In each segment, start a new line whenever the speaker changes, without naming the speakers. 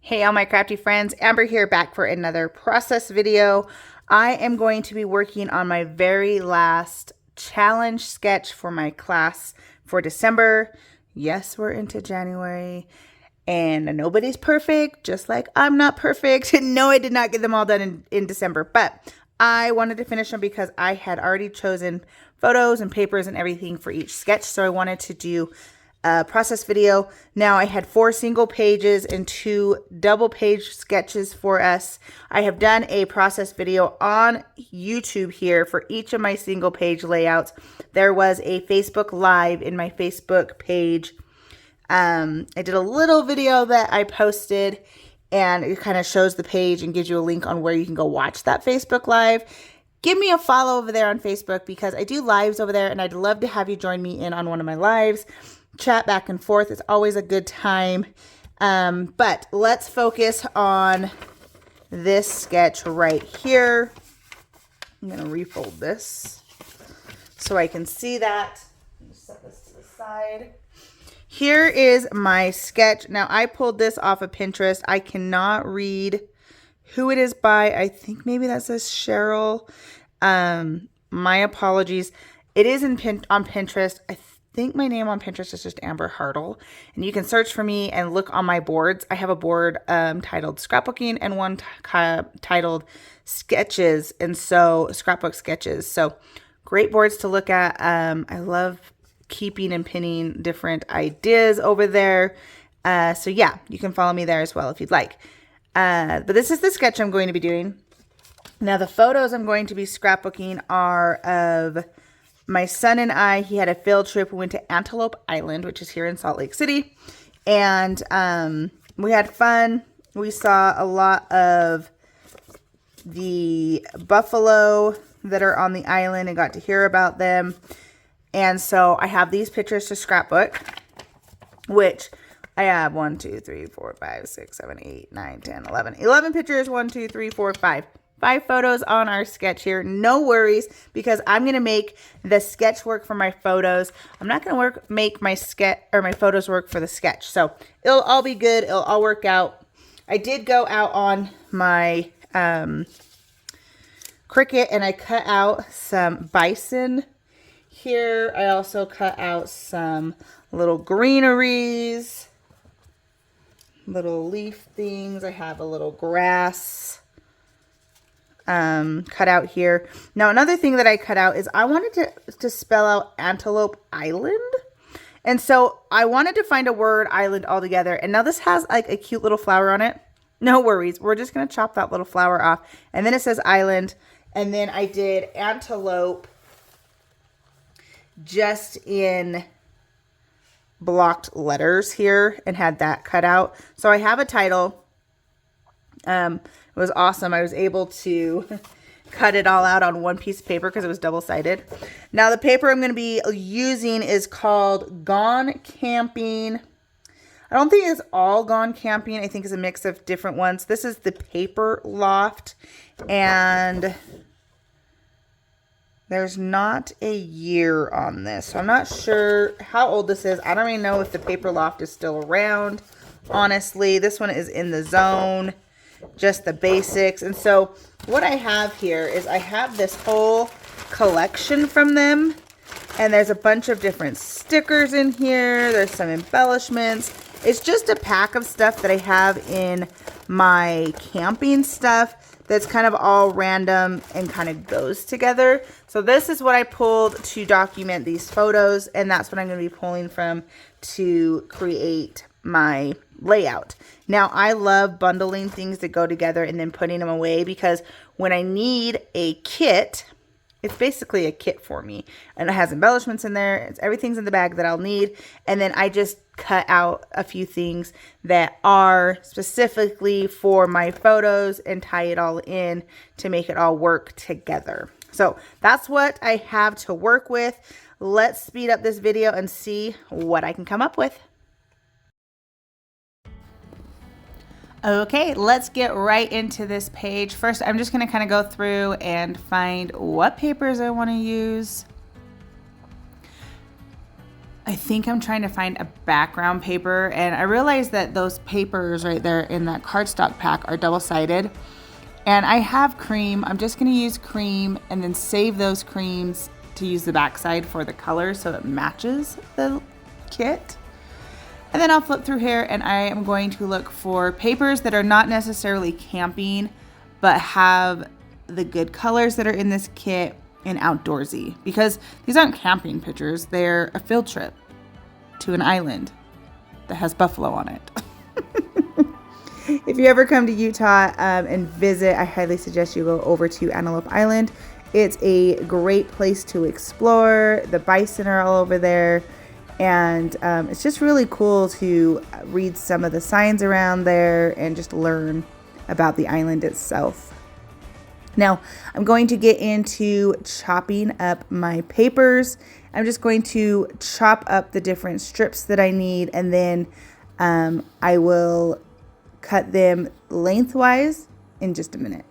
Hey all my crafty friends, Amber here, back for another process video. I am going to be working on my very last challenge sketch for my class for December. Yes, we're into January and nobody's perfect, just like I'm not perfect. No, I did not get them all done in December, but I wanted to finish them because I had already chosen photos and papers and everything for each sketch, so I wanted to do process video. Now I had 4 single pages and 2 double page sketches for us. I have done a process video on YouTube here for each of my single page layouts. There was a Facebook Live in my Facebook page. I did a little video that I posted, and it kind of shows the page and gives you a link on where you can go watch that Facebook Live. Give me a follow over there on Facebook because I do lives over there, and I'd love to have you join me in on one of my lives. Chat back and forth. It's always a good time. But let's focus on this sketch right here. I'm going to refold this so I can see that. Set this to the side. Here is my sketch. Now I pulled this off of Pinterest. I cannot read who it is by. I think maybe that says Cheryl. My apologies. It is on Pinterest. I think my name on Pinterest is just Amber Hartle, and you can search for me and look on my boards. I have a board titled scrapbooking and one titled sketches, and so scrapbook sketches. So great boards to look at. I love keeping and pinning different ideas over there. So yeah, you can follow me there as well if you'd like. But this is the sketch I'm going to be doing. Now the photos I'm going to be scrapbooking are of my son and I. He had a field trip. We went to Antelope Island, which is here in Salt Lake City. And we had fun. We saw a lot of the buffalo that are on the island and got to hear about them. And so I have these pictures to scrapbook, which I have 1, 2, 3, 4, 5, 6, 7, 8, 9, 10, 11. 11 pictures, 1, 2, 3, 4, 5. 5 photos on our sketch here. No worries, because I'm going to make the sketch work for my photos. I'm not going to make my sketch or my photos work for the sketch. So it'll all be good. It'll all work out. I did go out on my Cricut and I cut out some bison here. I also cut out some little greeneries, little leaf things. I have a little grass cut out here. Now another thing that I cut out is I wanted to spell out Antelope Island, and so I wanted to find a word island altogether. And now this has like a cute little flower on it. No worries, we're just gonna chop that little flower off, and then it says island. And then I did antelope just in blocked letters here and had that cut out. So I have a title. It was awesome. I was able to cut it all out on one piece of paper because it was double-sided. Now the paper I'm going to be using is called Gone Camping. I don't think it's all Gone Camping. I think it's a mix of different ones. This is the Paper Loft, and there's not a year on this, so I'm not sure how old this is. I don't even know if the Paper Loft is still around, honestly. This one is in the zone, just the basics. And so what I have here is I have this whole collection from them, and there's a bunch of different stickers in here. There's some embellishments. It's just a pack of stuff that I have in my camping stuff that's kind of all random and kind of goes together. So this is what I pulled to document these photos, and that's what I'm going to be pulling from to create my layout. Now I love bundling things that go together and then putting them away, because when I need a kit, it's basically a kit for me, and it has embellishments in there. Everything's in the bag that I'll need, and then I just cut out a few things that are specifically for my photos and tie it all in to make it all work together. So that's what I have to work with. Let's speed up this video and see what I can come up with. Okay, let's get right into this page. First, I'm just going to kind of go through and find what papers I want to use. I think I'm trying to find a background paper, and I realized that those papers right there in that cardstock pack are double-sided. And I have cream. I'm just going to use cream and then save those creams to use the backside for the color so it matches the kit. And then I'll flip through here and I am going to look for papers that are not necessarily camping, but have the good colors that are in this kit and outdoorsy, because these aren't camping pictures. They're a field trip to an island that has buffalo on it. If you ever come to Utah and visit, I highly suggest you go over to Antelope Island. It's a great place to explore. The bison are all over there. And it's just really cool to read some of the signs around there and just learn about the island itself. Now, I'm going to get into chopping up my papers. I'm just going to chop up the different strips that I need, and then I will cut them lengthwise in just a minute.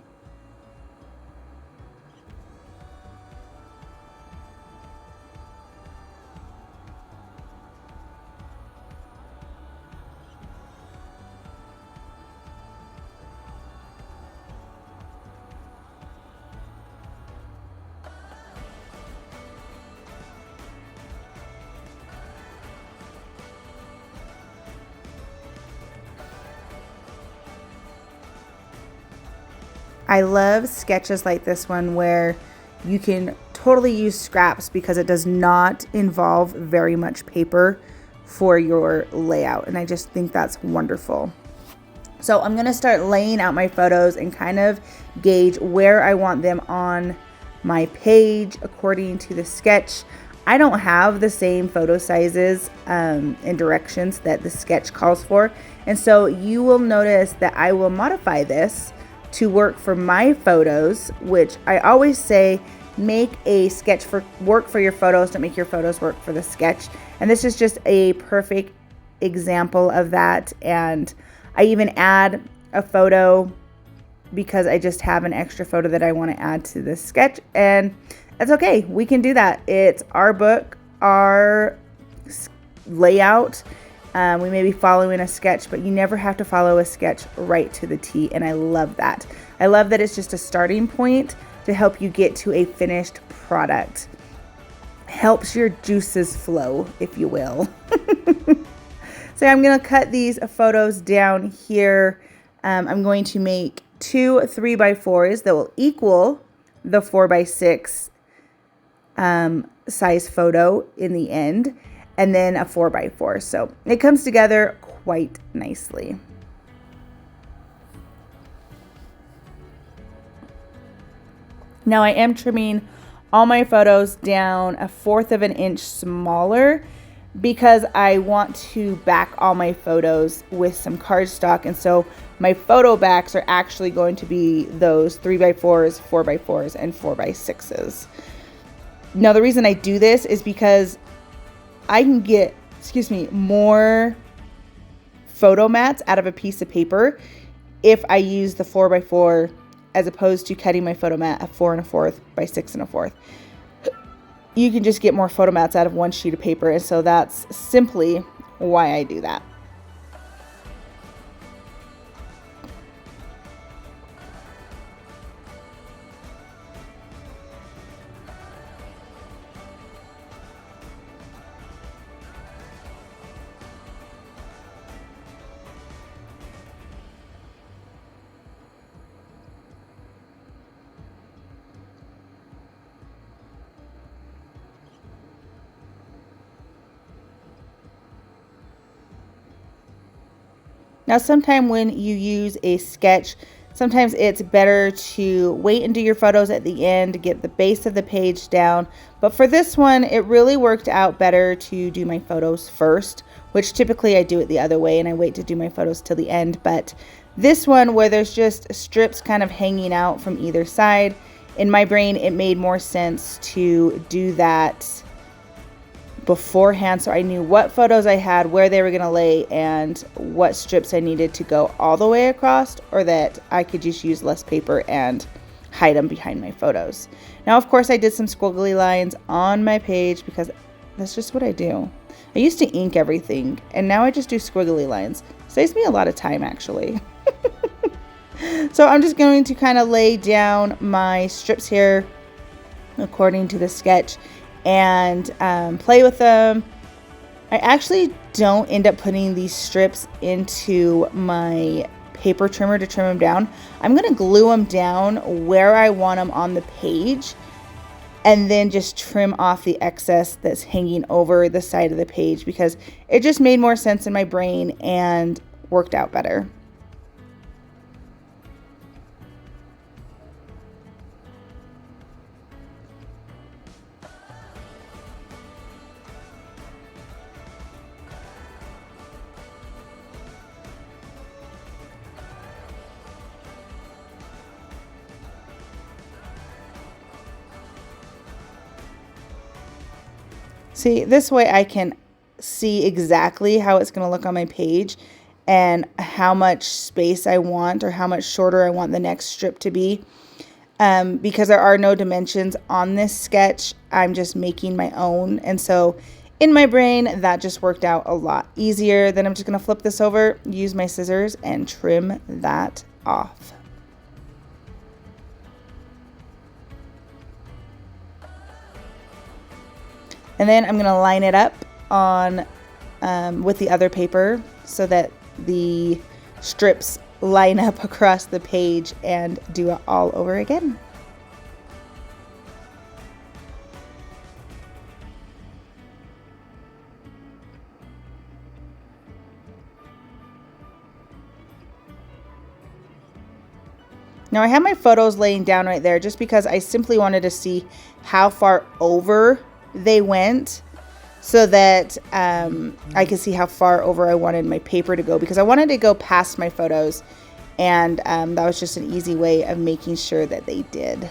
I love sketches like this one where you can totally use scraps because it does not involve very much paper for your layout, and I just think that's wonderful. So I'm going to start laying out my photos and kind of gauge where I want them on my page according to the sketch. I don't have the same photo sizes and directions that the sketch calls for, and so you will notice that I will modify this to work for my photos, which I always say, make a sketch work for your photos, don't make your photos work for the sketch. And this is just a perfect example of that. And I even add a photo because I just have an extra photo that I want to add to the sketch, and that's okay. We can do that. It's our book, our layout. We may be following a sketch, but you never have to follow a sketch right to the T, and I love that. I love that it's just a starting point to help you get to a finished product. Helps your juices flow, if you will. So I'm going to cut these photos down here. I'm going to make 2 3x4s that will equal the 4x6 size photo in the end, and then a 4x4. So it comes together quite nicely. Now I am trimming all my photos down 1/4 of an inch smaller because I want to back all my photos with some cardstock, and so my photo backs are actually going to be those 3x4s, 4x4s, and 4x6s. Now the reason I do this is because I can get, more photo mats out of a piece of paper if I use the 4x4 as opposed to cutting my photo mat at 4 1/4 by 6 1/4. You can just get more photo mats out of one sheet of paper, and so that's simply why I do that. Now, sometimes when you use a sketch, sometimes it's better to wait and do your photos at the end to get the base of the page down. But for this one, it really worked out better to do my photos first, which typically I do it the other way and I wait to do my photos till the end. But this one, where there's just strips kind of hanging out from either side, in my brain, it made more sense to do that beforehand, so I knew what photos I had, where they were going to lay, and what strips I needed to go all the way across, or that I could just use less paper and hide them behind my photos. Now, of course, I did some squiggly lines on my page because That's just what I do. I used to ink everything, and now I just do squiggly lines. Saves me a lot of time, actually. So I'm just going to kind of lay down my strips here according to the sketch and play with them. I actually don't end up putting these strips into my paper trimmer to trim them down. I'm going to glue them down where I want them on the page and then just trim off the excess that's hanging over the side of the page because it just made more sense in my brain and worked out better. See, this way I can see exactly how it's going to look on my page and how much space I want or how much shorter I want the next strip to be. Because there are no dimensions on this sketch, I'm just making my own. And so in my brain, that just worked out a lot easier. Then I'm just going to flip this over, use my scissors, and trim that off. And then I'm going to line it up on with the other paper so that the strips line up across the page and do it all over again. Now I have my photos laying down right there just because I simply wanted to see how far over they went so that I could see how far over I wanted my paper to go because I wanted to go past my photos, and that was just an easy way of making sure that they did.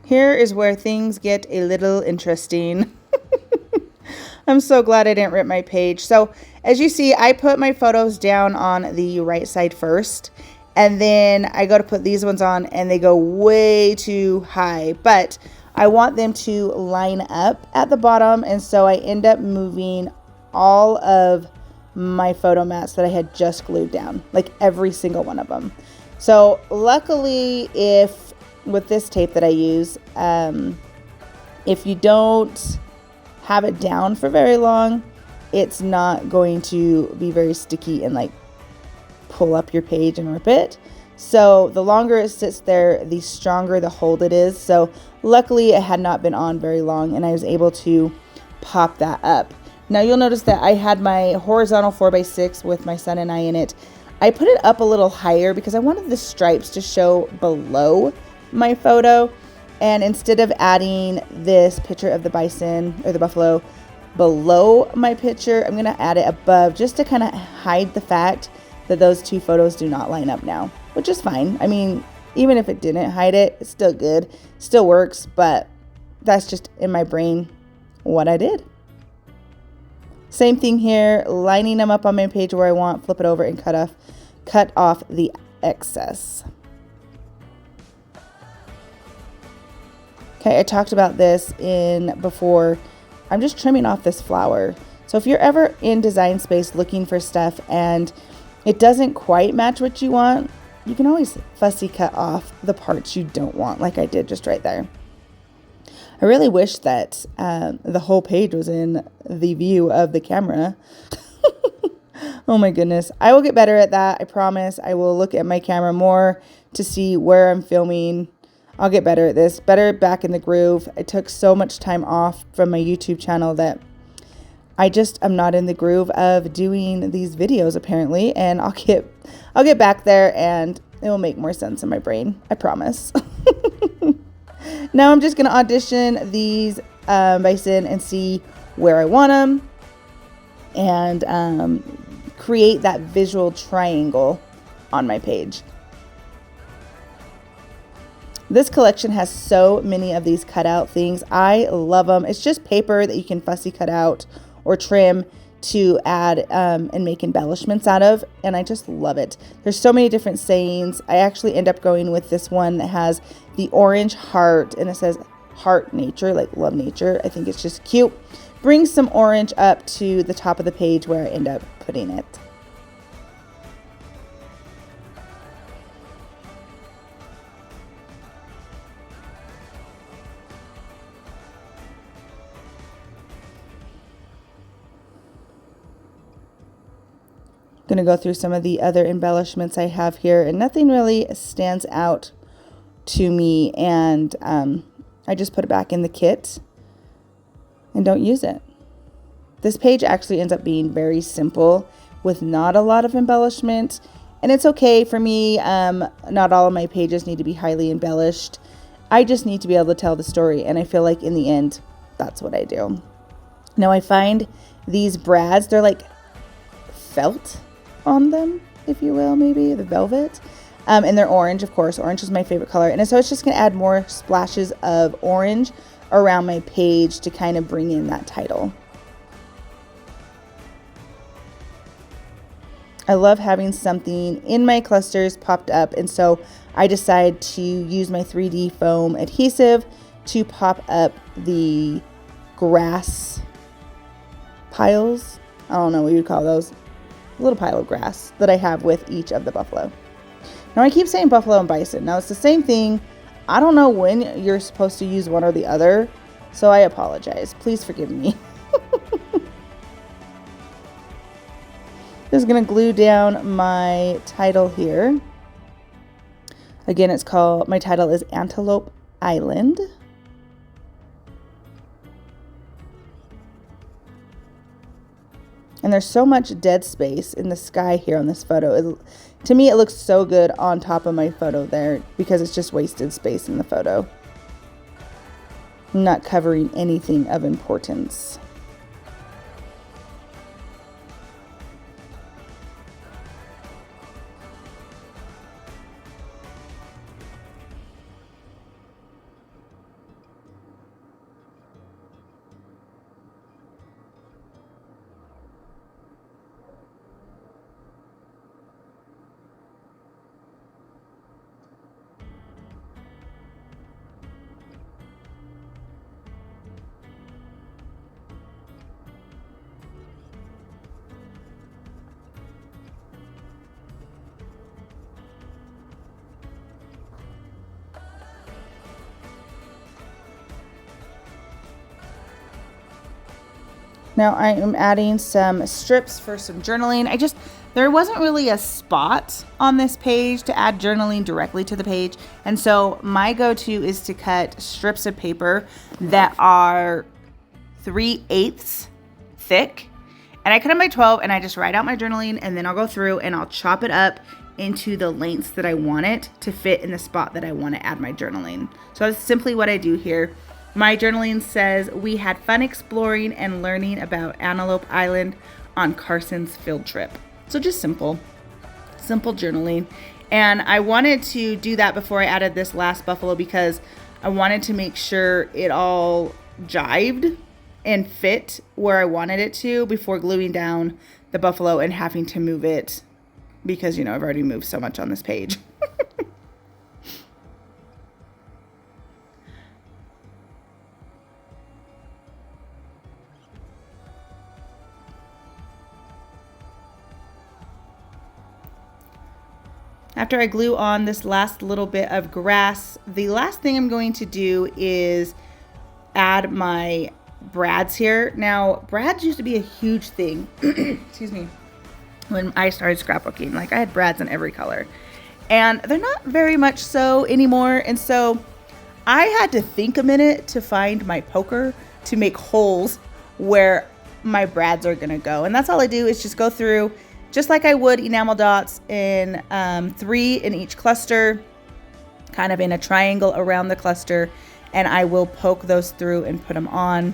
Here is where things get a little interesting. I'm so glad I didn't rip my page. So as you see, I put my photos down on the right side first, and then I go to put these ones on and they go way too high, but I want them to line up at the bottom. And so I end up moving all of my photo mats that I had just glued down, like every single one of them. So luckily, with this tape that I use, if you don't have it down for very long, it's not going to be very sticky and like pull up your page and rip it. So the longer it sits there, the stronger the hold it is. So luckily it had not been on very long and I was able to pop that up. Now you'll notice that I had my horizontal 4x6 with my son and I in it. I put it up a little higher because I wanted the stripes to show below my photo, and instead of adding this picture of the bison or the buffalo below my picture, I'm going to add it above just to kind of hide the fact that those two photos do not line up now, which is fine. I mean, even if it didn't hide it, it's still good, still works, but that's just in my brain what I did. Same thing here, lining them up on my page where I want, flip it over and cut off the excess. Okay, I talked about this before. I'm just trimming off this flower. So if you're ever in Design Space looking for stuff and it doesn't quite match what you want, you can always fussy cut off the parts you don't want, like I did just right there. I really wish that the whole page was in the view of the camera. Oh my goodness. I will get better at that, I promise. I will look at my camera more to see where I'm filming. I'll get better at this, better back in the groove. I took so much time off from my YouTube channel that I'm not in the groove of doing these videos apparently, and I'll get back there and it will make more sense in my brain, I promise. Now I'm just going to audition these bison and see where I want them and create that visual triangle on my page. This collection has so many of these cutout things. I love them. It's just paper that you can fussy cut out or trim to add and make embellishments out of, and I just love it. There's so many different sayings. I actually end up going with this one that has the orange heart, and it says heart nature, like love nature. I think it's just cute. Bring some orange up to the top of the page where I end up putting it. Going to go through some of the other embellishments I have here, and nothing really stands out to me, and I just put it back in the kit and don't use it. This page actually ends up being very simple with not a lot of embellishment, and it's okay for me. Not all of my pages need to be highly embellished. I just need to be able to tell the story, and I feel like in the end that's what I do. Now I find these brads, they're like felt on them, if you will, maybe the velvet, and they're orange. Of course, orange is my favorite color, and so it's just gonna add more splashes of orange around my page to kind of bring in that title. I love having something in my clusters popped up, and so I decide to use my 3D foam adhesive to pop up the grass piles. I don't know what you'd call those. A little pile of grass that I have with each of the buffalo. Now I keep saying buffalo and bison. Now it's the same thing. I don't know when you're supposed to use one or the other, so I apologize. Please forgive me. Just gonna glue down my title here. Again, my title is Antelope Island. And there's so much dead space in the sky here on this photo. To me, it looks so good on top of my photo there because it's just wasted space in the photo. I'm not covering anything of importance. Now I am adding some strips for some journaling. There wasn't really a spot on this page to add journaling directly to the page. And so my go-to is to cut strips of paper that are 3/8 thick. And I cut them by 12 and I just write out my journaling, and then I'll go through and I'll chop it up into the lengths that I want it to fit in the spot that I want to add my journaling. So that's simply what I do here. My journaling says, "We had fun exploring and learning about Antelope Island on Carson's field trip." So just simple journaling. And I wanted to do that before I added this last buffalo because I wanted to make sure it all jived and fit where I wanted it to before gluing down the buffalo and having to move it because, I've already moved so much on this page. After I glue on this last little bit of grass, the last thing I'm going to do is add my brads here. Now, brads used to be a huge thing, excuse me, when I started scrapbooking. Like, I had brads in every color, and they're not very much so anymore. And so I had to think a minute to find my poker to make holes where my brads are gonna go. And that's all I do is just go through just like I would enamel dots in 3 in each cluster, kind of in a triangle around the cluster, and I will poke those through and put them on.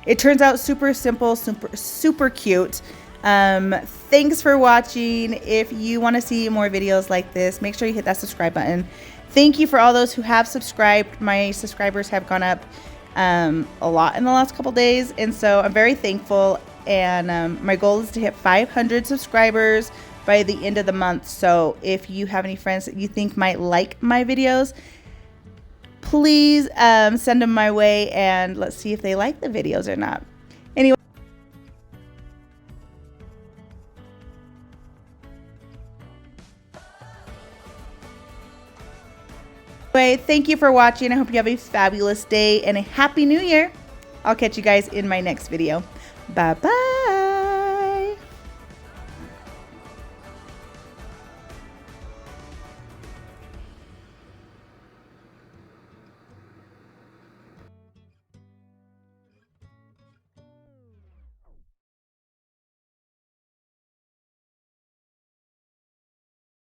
It turns out super simple, super cute. Thanks for watching. If you want to see more videos like this, make sure you hit that subscribe button. Thank you for all those who have subscribed. My subscribers have gone up a lot in the last couple days, and so I'm very thankful. And my goal is to hit 500 subscribers by the end of the month. So if you have any friends that you think might like my videos, please send them my way, and let's see if they like the videos or not. Anyway, thank you for watching. I hope you have a fabulous day and a happy new year. I'll catch you guys in my next video. Bye bye.